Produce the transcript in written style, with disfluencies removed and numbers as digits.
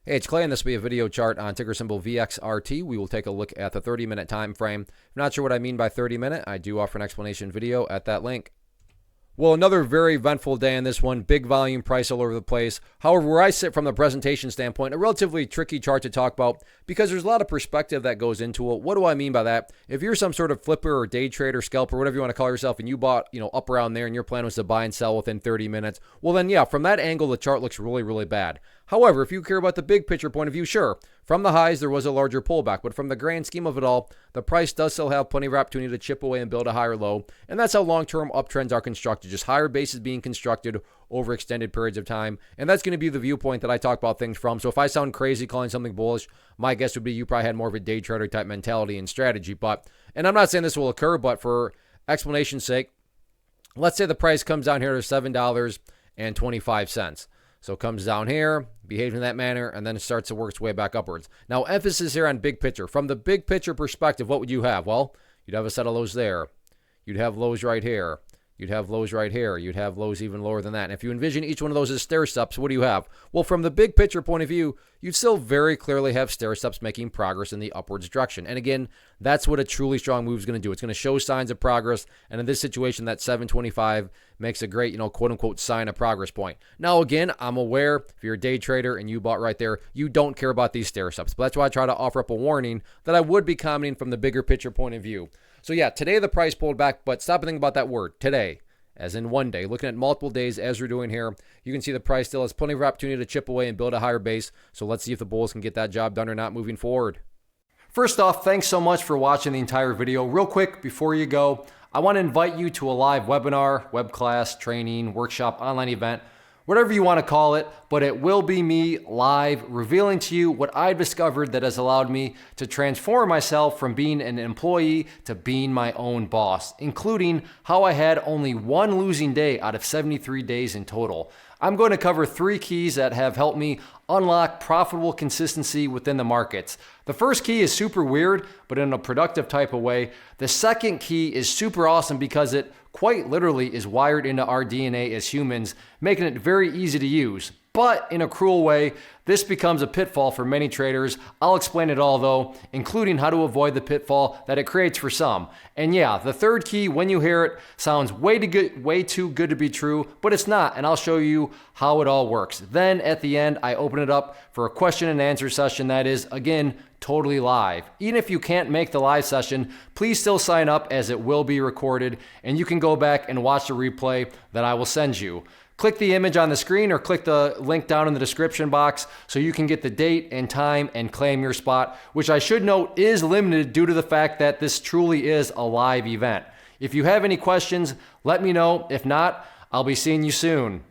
Hey, it's Clay, and this will be a video chart on ticker symbol VXRT. We will take a look at the 30-minute time frame. If you're not sure what I mean by 30-minute, I do offer an explanation video at that link. Well, another very eventful day in this one. Big volume, price all over the place. However, where I sit from the presentation standpoint, a relatively tricky chart to talk about because there's a lot of perspective that goes into it. What do I mean by that? If you're some sort of flipper or day trader, scalper, whatever you want to call yourself, and you bought, up around there and your plan was to buy and sell within 30 minutes, well then, yeah, from that angle, the chart looks really, really bad. However, if you care about the big picture point of view, sure, from the highs, there was a larger pullback, but from the grand scheme of it all, the price does still have plenty of opportunity to chip away and build a higher low, and that's how long-term uptrends are constructed, just higher bases being constructed over extended periods of time, and that's going to be the viewpoint that I talk about things from. So if I sound crazy calling something bullish, my guess would be you probably had more of a day trader type mentality and strategy, and I'm not saying this will occur, but for explanation's sake, let's say the price comes down here to $7.25. So it comes down here, behaves in that manner, and then it starts to work its way back upwards. Now, emphasis here on big picture. From the big picture perspective, what would you have? Well, you'd have a set of lows there. You'd have lows right here. You'd have lows right here. You'd have lows even lower than that. And if you envision each one of those as stair steps, what do you have? Well, from the big picture point of view, you'd still very clearly have stair steps making progress in the upwards direction. And again, that's what a truly strong move is going to do. It's going to show signs of progress. And in this situation, that 725 makes a great, quote unquote, sign of progress point. Now, again, I'm aware if you're a day trader and you bought right there, you don't care about these stair steps. But that's why I try to offer up a warning that I would be commenting from the bigger picture point of view. So yeah, today the price pulled back, but stop and think about that word, today, as in one day. Looking at multiple days as we're doing here, you can see the price still has plenty of opportunity to chip away and build a higher base. So let's see if the bulls can get that job done or not moving forward. First off, thanks so much for watching the entire video. Real quick, before you go, I want to invite you to a live webinar, web class, training, workshop, online event, whatever you want to call it, but it will be me live revealing to you what I've discovered that has allowed me to transform myself from being an employee to being my own boss, including how I had only one losing day out of 73 days in total. I'm going to cover 3 keys that have helped me unlock profitable consistency within the markets. The first key is super weird, but in a productive type of way. The second key is super awesome because it quite literally is wired into our DNA as humans, making it very easy to use. But in a cruel way, this becomes a pitfall for many traders. I'll explain it all though, including how to avoid the pitfall that it creates for some. And yeah, the third key, when you hear it, sounds way too good to be true, but it's not, and I'll show you how it all works. Then at the end, I open it up for a question and answer session that is, again, totally live. Even if you can't make the live session, please still sign up as it will be recorded, and you can go back and watch the replay that I will send you. Click the image on the screen or click the link down in the description box so you can get the date and time and claim your spot, which I should note is limited due to the fact that this truly is a live event. If you have any questions, let me know. If not, I'll be seeing you soon.